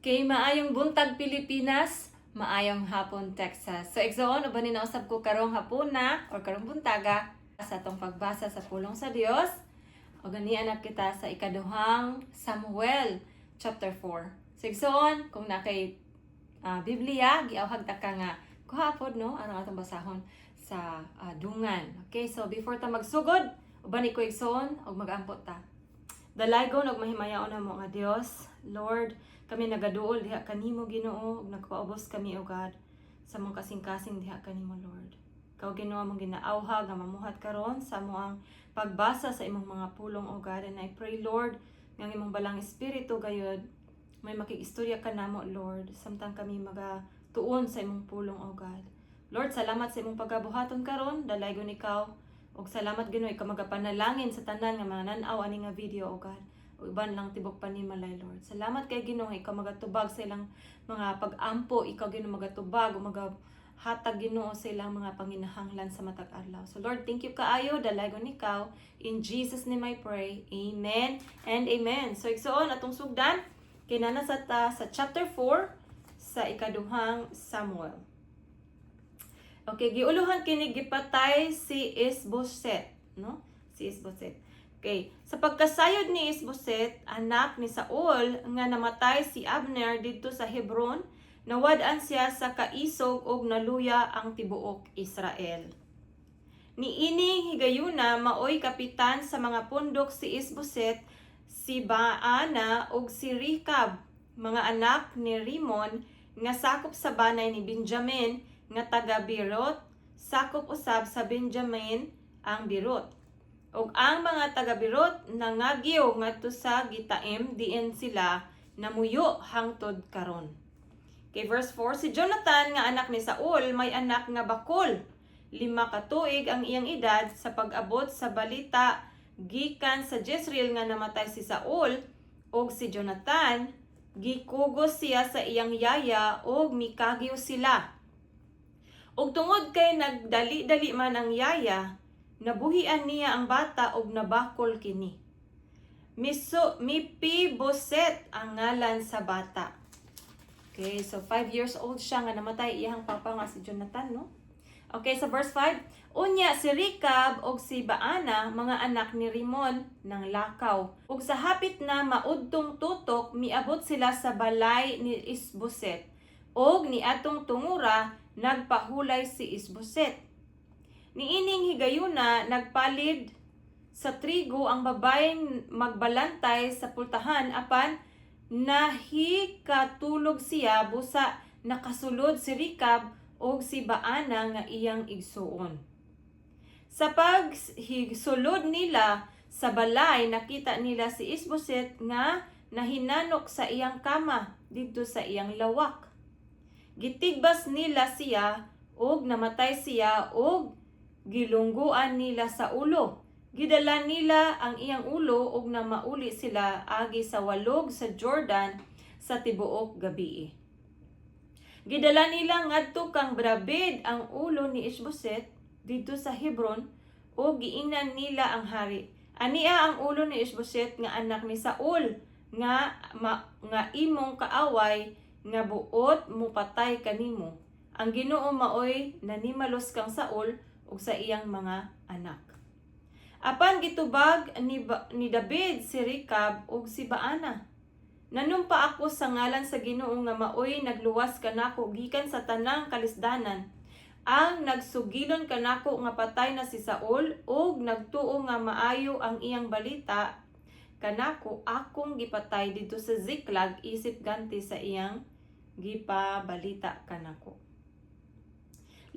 Kay maayong buntag Pilipinas, maayong hapon Texas. So igsoon uban ni nausab ko karong hapuna or karong buntaga sa atong pagbasa sa pulong sa Dios. O ganian na kita sa ikaduhang Samuel chapter 4. So igsoon kung nakay Biblia giawhag ta ka nga kuhapon no ano atong basahon sa dungan. Okay, so before ta magsugod, uban ni ko igsoon og magampot ta. Dalaygon og mahimayaon namo nga Dios, Lord, kami nagaduol diha kanimo Ginoo ug nagpaubos kami o God sa mong kasing-kasing diha kanimo Lord. Ikaw Ginoo mong ginaawha nga mamuhat karon sa amoang pagbasa sa imong mga pulong o God, and I pray Lord nga imong balang espiritu gayud may makikistorya ka namo Lord samtang kami magatuon sa imong pulong o God. Lord, salamat sa imong pagabuhaton karon, dalaygon ikaw. Og salamat Ginoo ikaw magapanalangin sa tanan nga mga nan-aw ani nga video o God. O iban lang tibok panimalay Lord. Salamat kay Ginoo ikaw magatubag sa ilang mga pag-ampo, ikaw Ginoo magatubag o magahatag Ginoo sa ilang mga panginahanglan sa matag adlaw. So Lord, thank you kaayo dalaygon ikaw. In Jesus name I pray. Amen and amen. So igsoon atong sugdan kay nana sa chapter 4 sa ikaduhang Samuel. Okay, giuluhan kini gipatay si Isboset, no? Si Isboset. Okay, sa pagkasayod ni Isboset, anak ni Saul nga namatay si Abner didto sa Hebron, nawad-an siya sa kaisog og naluya ang tibuok Israel. Niining higayuna maoy kapitan sa mga pundok si Isboset, si Baana ug si Rikab, mga anak ni Rimon nga sakop sa banay ni Benjamin nga taga Birot, sakop usab sa Benjamin ang Birot. Ug ang mga taga Birot nangagyo ngadto sa Gitaim diin sila namuyo hangtod karon. Kay verse 4, si Jonathan nga anak ni Saul may anak nga bakol. 5 ka tuig ang iyang edad sa pag-abot sa balita gikan sa Jezreel nga namatay si Saul, ug si Jonathan gikugos siya sa iyang yaya ug mikagyo sila. Og tungod kay nagdali-dali man ang yaya, nabuhian niya ang bata og nabakol kini. Mipiboset ang ngalan sa bata. Okay, so 5 years old siya nga namatay iyang papa nga si Jonathan, no? Okay, so verse 5, unya si Rikab og si Baana, mga anak ni Rimon ng lakaw. Ug sa hapit na maudtong tutok, miabot sila sa balay ni Isboset. Og niadtong tungura, nagpahulay si Isboset. Niining higayuna nagpalid sa trigo ang babayeng magbalantay sa pultahan apan nahikatulog siya busa nakasulod si Rikab o si Baana nga iyang igsuon. Sa pagsulod nila sa balay nakita nila si Isboset nga nahinanok sa iyang kama didto sa iyang lawak. Gitigbas nila siya og namatay siya og gilungguan nila sa ulo. Gidala nila ang iyang ulo og namauli sila agi sa walog sa Jordan sa tibuok gabii. Gidala nila ngadto kang David ang ulo ni Isboset didto sa Hebron og giingnan nila ang hari. Ania ang ulo ni Isboset nga anak ni Saul nga imong kaaway nga buot mo patay kanimo. Ang Ginoo maoy nanimalos kang Saul ug sa iyang mga anak. Apan gitubag ni David si Rikab ug si Baana. Nanumpa ako sa ngalan sa Ginoo nga maoy nagluwas kanako gikan sa tanang kalisdanan. Ang nagsugilon kanako nga patay na si Saul ug nagtuo nga maayo ang iyang balita kanako akong gipatay dito sa Ziklag isip ganti sa iyang gipabalita kanako.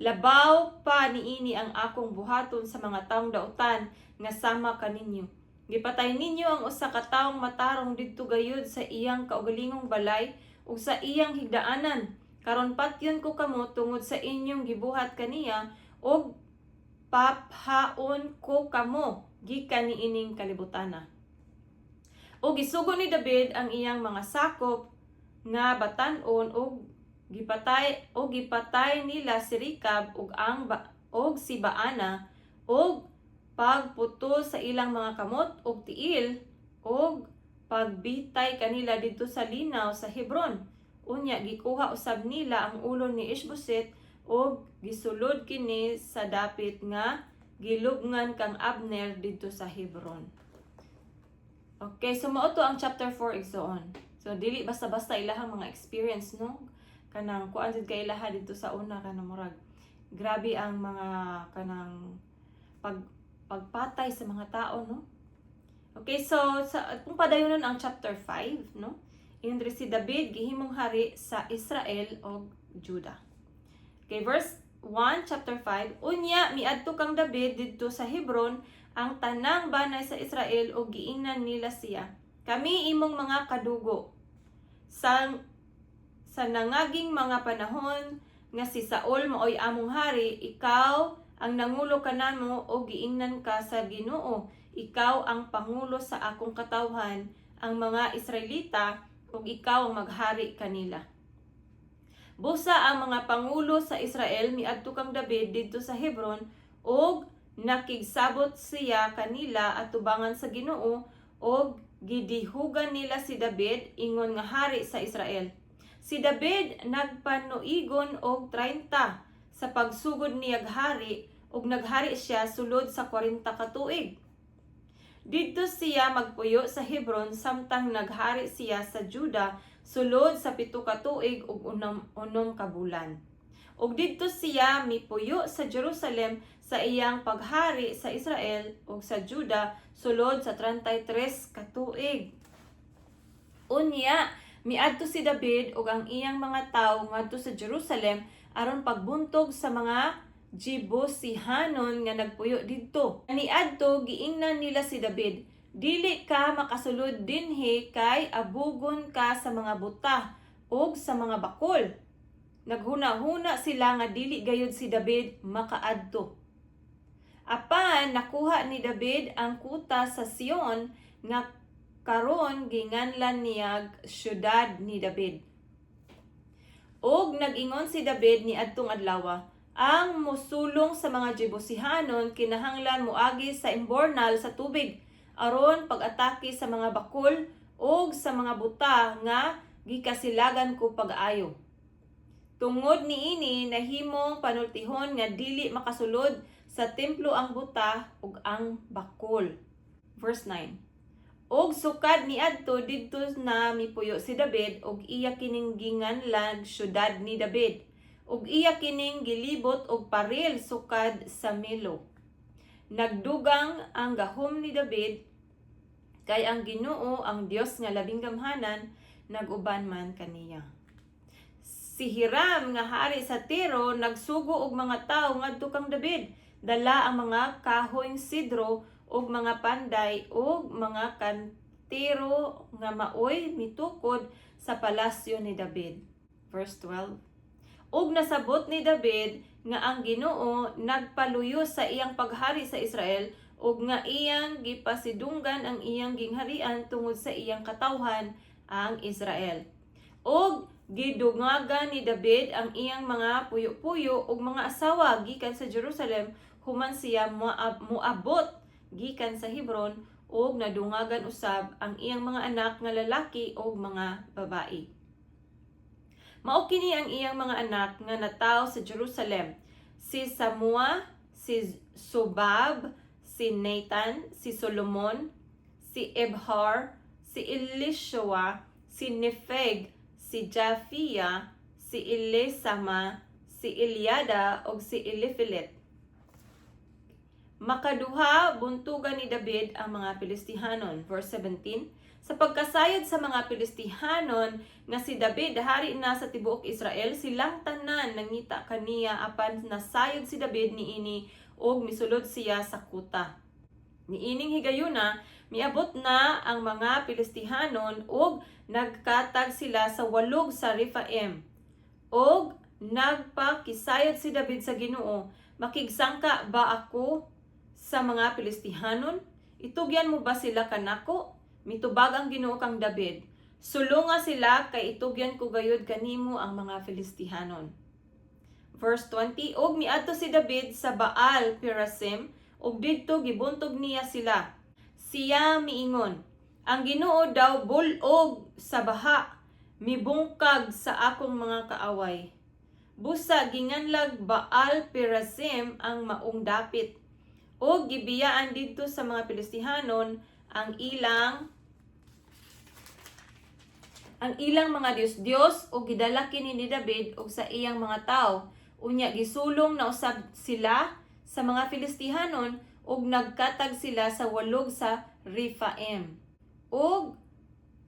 Labaw pa niini ang akong buhaton sa mga taong dautan nga sama kaninyo. Gipatay ninyo ang usa ka taong matarong didto gayud sa iyang kaugalingong balay ug sa iyang higdaanan. Karon patyon ko kamo tungod sa inyong gibuhat kaniya ug paphaon ko kamo gikan niining kalibutana. Ug gisugo ni David ang iyang mga sakop nga batan-on og gipatay nila si Rikab ug si Baana og pagputol sa ilang mga kamot ug tiil og pagbitay kanila didto sa linaw sa Hebron. Unya gikuha usab nila ang ulo ni Ishboset og gisulod kini sa dapit nga gilubngan kang Abner didto sa Hebron. Okay, so mao to ang chapter 4 igsoon. So dili basta-basta ilahang mga experience, no? Kanang kuan jud kay ilaha dito sa una kanang murag grabe ang mga kanang pagpatay sa mga tao, no? Okay, so kung padayonon ang chapter 5, no? Indri si David gihimong hari sa Israel o Juda. Okay, verse 1, chapter 5. Unya miadto kang David didto sa Hebron ang tanang banay sa Israel o giingnan nila siya. Kami imong mga kadugo. Sa nangaging mga panahon nga si Saul maoy among hari, ikaw ang nangulo kanamo o giingnan ka sa Ginoo. Ikaw ang pangulo sa akong katawhan, ang mga Israelita, ug ikaw ang maghari kanila. Busa ang mga pangulo sa Israel miadto kang David didto sa Hebron ug nakigsabot siya kanila at tubangan sa Ginoo ug gidihugan nila si David ingon nga hari sa Israel. Si David nagpanuigon og 30 sa pagsugod niyag hari ug naghari siya sulod sa 40 ka tuig. Didto siya magpuyo sa Hebron samtang naghari siya sa Juda sulod sa 7 ka tuig ug 6 ka bulan. Ug didto siya mipuyo sa Jerusalem sa iyang paghari sa Israel ug sa Juda sulod sa 33 ka tuig. Unya, miadto si David ug ang iyang mga tawo ngadto sa Jerusalem aron pagbuntog sa mga Jebusihanon nga nagpuyo didto. Niadto giingnan nila si David, dili ka makasulod dinhi kay abugon ka sa mga buta ug sa mga bakol. Naghuna-huna sila nga dili gayud si David makaadto. Apan nakuha ni David ang kuta sa Sion nga karon ginganlan niyag syudad ni David. Og nag-ingon si David ni adtong adlaw, ang musulong sa mga Jebusihanon kinahanglan moagi sa imbornal sa tubig aron pag-atake sa mga bakol og sa mga buta nga gikasilagan ko pag-ayo. Tungod niini nahimong panultihon nga dili makasulod sa templo ang buta ug ang bakol. Verse 9. Og sukad niadto didto na mipuyo si David og iya kining ginganlan syudad ni David. Ug iya kining gilibot og paril sukad sa Milo. Nagdugang ang gahom ni David kay ang Ginoo ang Dios nga labing gamhanan naguban man kaniya. Si Hiram nga hari sa Tiro nagsugo og mga tawo ngadto kang David. Dala ang mga kahoyng sidro ug mga panday ug mga kantiro nga maoy mitukod sa palasyo ni David. Verse 12. Ug nasabot ni David nga ang Ginoo nagpaluyo sa iyang paghari sa Israel ug nga iyang gipasidunggan ang iyang gingharian tungod sa iyang katawhan ang Israel. Ug gidungagan ni David ang iyang mga puyo-puyo ug mga asawa gikan sa Jerusalem human siya moabot gikan sa Hebron ug nadungagan usab ang iyang mga anak nga lalaki ug mga babae. Mao kini ang iyang mga anak nga natawo sa Jerusalem: si Samua, si Sobab, si Nathan, si Solomon, si Ebhar, si Elishua, si Nefeg, si Japhia, si Elisama, si Eliada ug si Eliphelet. Makaduha buntugan ni David ang mga Pilistihanon. Verse 17. Sa pagkasayod sa mga Pilistihanon nga si David hari na sa tibuok Israel, silang tanan nangita kaniya apan nasayod si David niini og misulod siya sa kuta. Niining higayuna miabot na ang mga Pilistihanon og nagkatag sila sa walog sa Rephaim. Og nagpakisayod si David sa Ginoo, makigsangka ba ako sa mga Pilistihanon? Itugyan mo ba sila kanako? Mitubag ang Ginoo kang David. Sulunga sila kay itugyan ko gayud kanimo ang mga Filistihanon. Verse 20. Og miadto si David sa Baal Perasim og didto gibuntog niya sila. Siya miingon, ang Ginoo daw bulog sa baha mibungkag sa akong mga kaaway. Busa ginganlag Baal Perazim ang maong dapit. O gibiyaan didto sa mga Pilistihanon ang ilang mga Dios o gidala kini ni David og sa iyang mga tawo. Unya gisulong na usab sila sa mga Filistihanon ug nagkatag sila sa walog sa Rephaim. Ug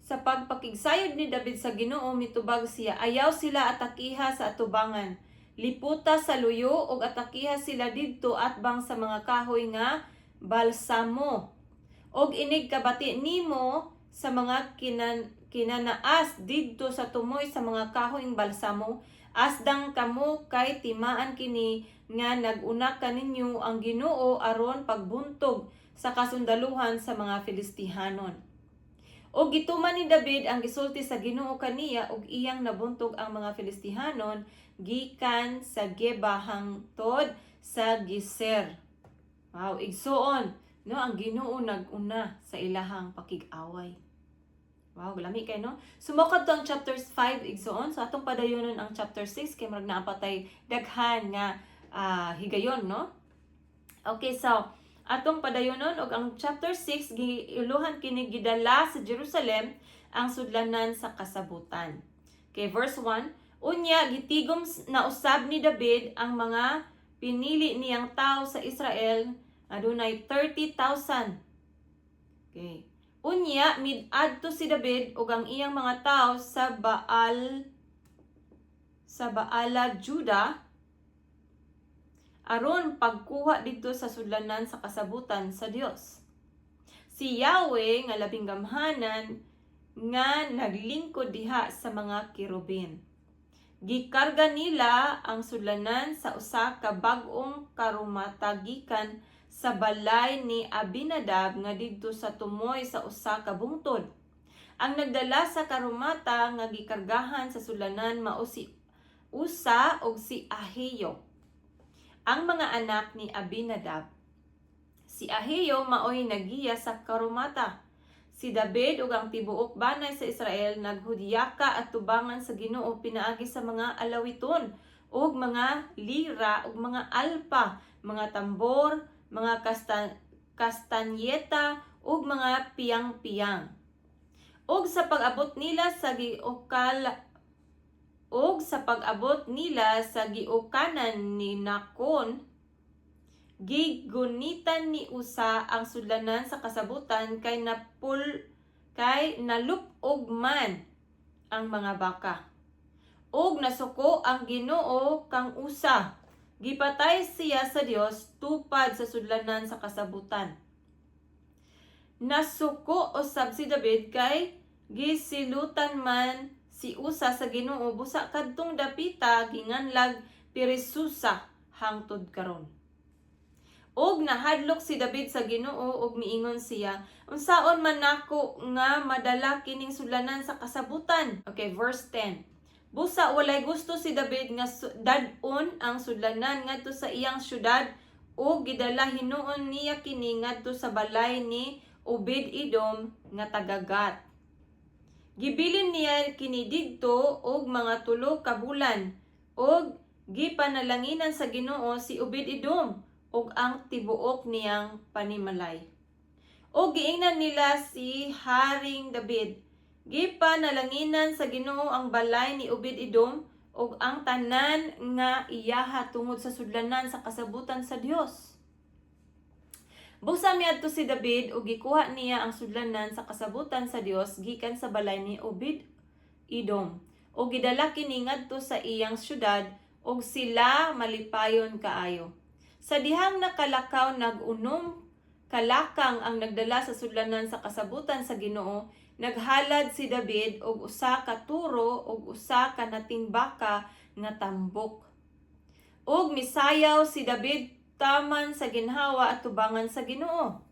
sa pagpakigsayod ni David sa Ginoo mitubag siya, ayaw sila atakiha sa atubangan. Liputa sa luyo ug atakiha sila didto atbang sa mga kahoy nga balsamo. Og inig kabati nimo sa mga kinanaas didto sa tumoy sa mga kahoyng balsamo, asdang kamo kay timaan kini nga nag-una kaninyo ang Ginoo aron pagbuntog sa kasundaluhan sa mga Filistihanon. Og gituman ni David ang gisulti sa Ginoo kaniya ug iyang nabuntog ang mga Filistihanon gikan sa Geba hangtod sa Geser. Wow, igsuon, no, ang Ginoo nag-una sa ilahang pakig-away. Wow, lami kay no. Sumokad to ang chapters 5 igsuon, so atong padayonon ang chapter 6 kay murag naa patay daghan nga higayon, no. Okay, so atong padayonon og ang chapter 6 giiluhan kini gidala sa Jerusalem ang sudlanan sa kasabutan. Okay, verse 1, unya gitigom na usab ni David ang mga pinili niyang tao sa Israel, adunay 30,000. Okay. Unya mid-adto si David ug ang iyang mga tao sa Baala Juda aron pagkuha dito sa sudlanan sa kasabutan sa Dios. Si Yahweh nga labing gamhanan nga naglingkod diha sa mga kirubin. Gikarga nila ang sudlanan sa usa ka bag-ong karumata gikan sa balay ni Abinadab nga didto sa tumoy sa usa ka bungtod. Ang nagdala sa karumata nga gikargahan sa sudlanan mao si Usa ug si Ahio. Ang mga anak ni Abinadab. Si Ahio maoy nagiya sa karumata. Si David ug ang tibuok banay sa Israel naghudyaka at tubangan sa Ginoo pinaagi sa mga alawiton ug mga lira ug mga alpa, mga tambor, mga kastanyeta ug mga piyang-piyang. Ug sa pag-abot nila sa giukanan ni Nakon, gigunitan ni Usa ang sudlanan sa kasabutan kay nalupog man ang mga baka. Og nasuko ang Ginoo kang Usa. Gipatay siya sa Dios tupad sa sudlanan sa kasabutan. Nasuko usab si David kay gisilutan man si Usa sa Ginoo busa kadtong dapita ginganlag Pirisusa hangtod karon. Og nahadlok si David sa Ginoo og miingon siya, unsaon man nako nga madala kining sudlanan sa kasabutan. Okay, verse 10. Busa walay gusto si David nga dad-on ang sudlanan ngadto sa iyang syudad og gidala hinuon niya kini ngadto sa balay ni Obed-Edom nga taga-Gat. Gibilin niya kini didto og mga 3 ka bulan og gipanalanginan sa Ginoo si Obed-Edom ug ang tibuok niyang panimalay. O giingnan nila si Haring David. Gipanalanginan sa Ginoo ang balay ni Obed-Edom ug ang tanan nga iyaha tungod sa sudlanan sa kasabutan sa Dios. Busa miadto si David ug gikuha niya ang sudlanan sa kasabutan sa Dios gikan sa balay ni Obed-Edom ug gidala kini ngadto sa iyang syudad ug sila malipayon kaayo. Sa dihang nakalakaw nag-unom kalakang ang nagdala sa sudlanan sa kasabutan sa Ginoo, naghalad si David og usa ka turo og usa ka natimbaka nga tambok. Og misayaw si David taman sa ginhawa at tubangan sa Ginoo.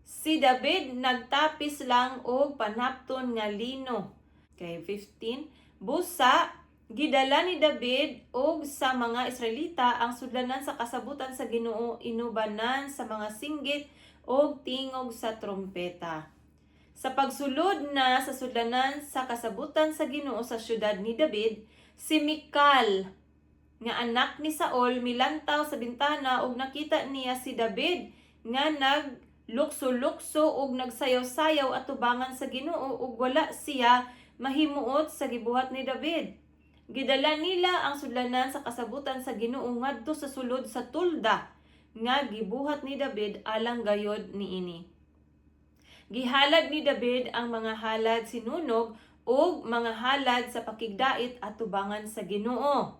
Si David nagtapis lang og panapton nga lino. Okay, 15. Busa gidala ni David og sa mga Israelita ang sudlanan sa kasabutan sa Ginoo inubanan sa mga singgit og tingog sa trompeta. Sa pagsulod na sa sudlanan sa kasabutan sa Ginoo sa syudad ni David, si Mikal nga anak ni Saul milantaw sa bintana ug nakita niya si David nga naglukso-lukso ug nagsayaw-sayaw atubangan sa Ginoo ug wala siya mahimuot sa gibuhat ni David. Gidala nila ang sudlanan sa kasabutan sa Ginoo ngadto sa sulod sa tulda nga gibuhat ni David alang gayod niini. Gihalad ni David ang mga halad sinunog ug mga halad sa pakigdait atubangan sa Ginoo.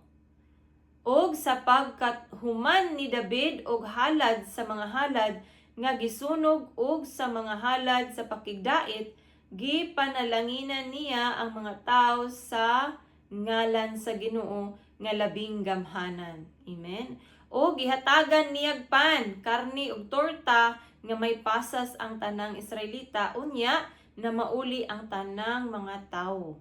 Og sa pagkathuman ni David og halad sa mga halad nga gisunog og sa mga halad sa pakigdait, gipanalanginan niya ang mga tawo sa ngalan sa Ginoo nga labing gamhanan. Amen. O gihatagan niyag pan, karni ug torta nga may pasas ang tanang Israelita unya na mauli ang tanang mga tawo.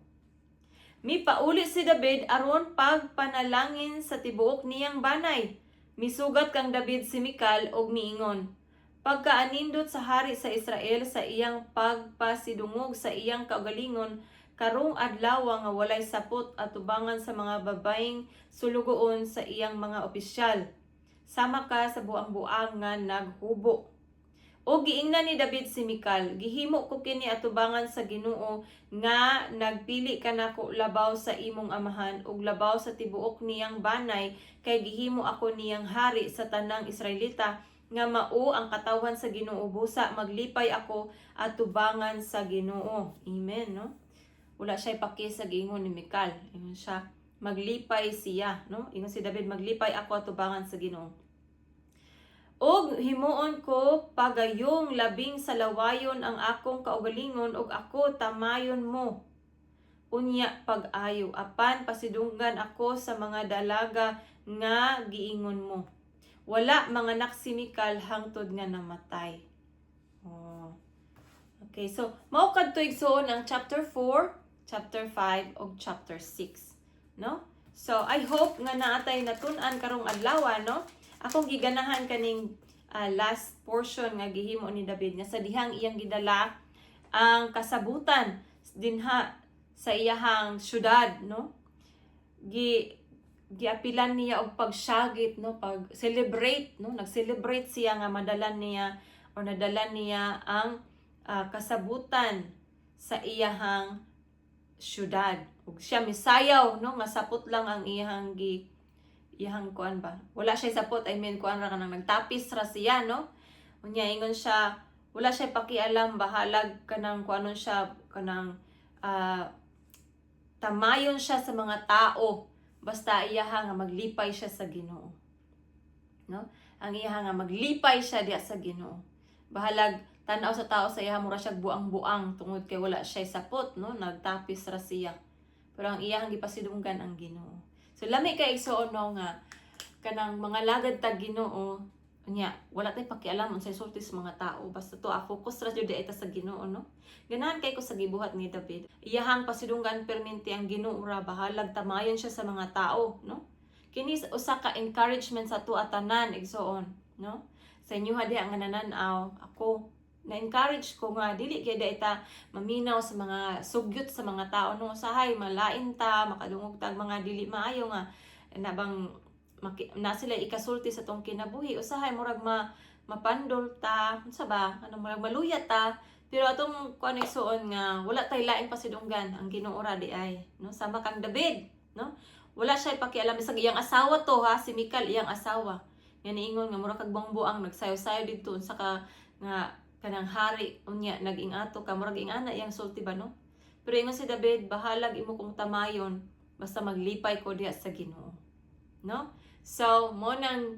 Mipauli si David aron pagpanalangin sa tibuok niyang banay. Misugat kang David si Mikal og miingon, pagkaanindot sa hari sa Israel sa iyang pagpasidungog sa iyang kaugalingon, karong adlaw nga walay sapot atubangan sa mga babaeng sulugoon sa iyang mga opisyal. Sama ka sa buang-buang nga naghubo. O giingnan ni David si Mikal, gihimo ko kini atubangan sa Ginoo nga nagpili ka nako labaw sa imong amahan ug labaw sa tibuok niyang banay, kay gihimo ako niyang hari sa tanang Israelita nga mao ang katawhan sa Ginoo, busa maglipay ako atubangan sa Ginoo. Amen, no? Wala siya ipaki sa giingon ni Mikal. Ingon siya, maglipay siya, no? Ingon si David, maglipay ako atubangan sa Ginoo. Og himuon ko pagayong labing salawayon ang akong kaugalingon og ako tamayon mo. Unya pag-ayo apan pasidunggan ako sa mga dalaga nga giingon mo. Wala mga anak si Mikal hangtod nga namatay. Oh. Okay, so mao kadto igsoon ang chapter 4, chapter 5 ug chapter 6, no? So I hope nga naatay natun-an karong adlaw, no? Akong giganahan kaning last portion nga gihimo ni David nga sa dihang iyang gidala ang kasabutan dinha sa iyahang syudad, no? Giapilan niya og pagsyagit, no, pag-celebrate, no? Nag-celebrate siya nga madalan niya o nadala niya ang kasabutan sa iyahang syudad. Ug siya misayaw, no, nga sapot lang ang iyahang kuan ba, wala siya sapot, I mean kuan ra kanang nagtapis ra siya, no? Unya ingon siya, wala siya pakialam, bahalag kanang kuanon siya, kanang tamayon siya sa mga tao, basta iyaha nga maglipay siya sa Ginoo, no? Ang iyaha nga maglipay siya diya sa Ginoo, bahalag tan-aw sa tao sa iyaha mura siya buang-buang tungod kay wala siya sapot, no? Nagtapis ra siya, pero ang iyahang gipasidunggan ang Ginoo. So lami kay igsoon, no, nga kanang mga lagad tag Ginoo unya wala tay pakialam unsay sulti sa mga tao, basta to focus ra jud ita sa Ginoo, no? Ganahan kay ko sa gibuhat ni David, iyahang pasidunggan perminti ang Ginoo ra, bahalag tamayon siya sa mga tao, no? Kini usa ka encouragement sa tuwa tanan igsoon, no? Sa inyo hadi ang nananaw, ako na-encourage ko nga dili kay ita maminaw sa mga sugyot sa mga tao, no? Usahay malain ta makadungog tag mga dili maayo nga nabang na sila ikasulti sa tong kinabuhi, usahay murag mapandol ta unsa ba, ano, murag maluyat ta, pero atong kuan igsoon nga wala tay laing pasidunggan ang Ginoo ra di ay, no? Sama kang David, no? Wala siya pakialam sa iyang asawa to, ha, si Mikal iyang asawa nga niingon nga murag kag buang-buang nagsayo-sayo didto unsa ka nga kanang hari unya nag-ingato ka murag ingana iyang sulti ba, no? Pero ingon si David, bahalag imo kong tamayon basta maglipay ko diha sa Ginoo, no? So mo nang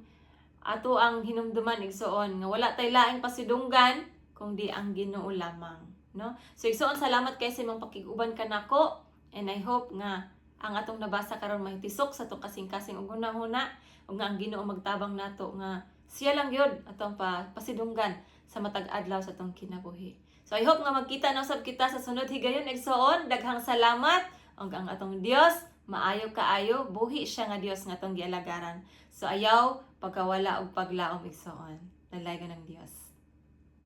ato ang hinumduman igsoon nga wala tay laing pasidunggan kundi ang Ginoo lamang, no? So igsoon, salamat kay sa imong pakiguban kanako, and I hope nga ang atong nabasa karon mahitisok sa atong kasing-kasing ug hunahuna ug nga ang Ginoo magtabang nato nga siya lang yun atong pasidunggan sa matag adlaw sa atong kinabuhi. So I hope nga magkita na usab kita sa sunod higayon igsoon. Daghang salamat ug ang atong Dios maayo kaayo, buhi siya nga Dios nga atong gialagaran. So ayaw pagkawala og paglaom igsoon. Nalaygo ng Dios.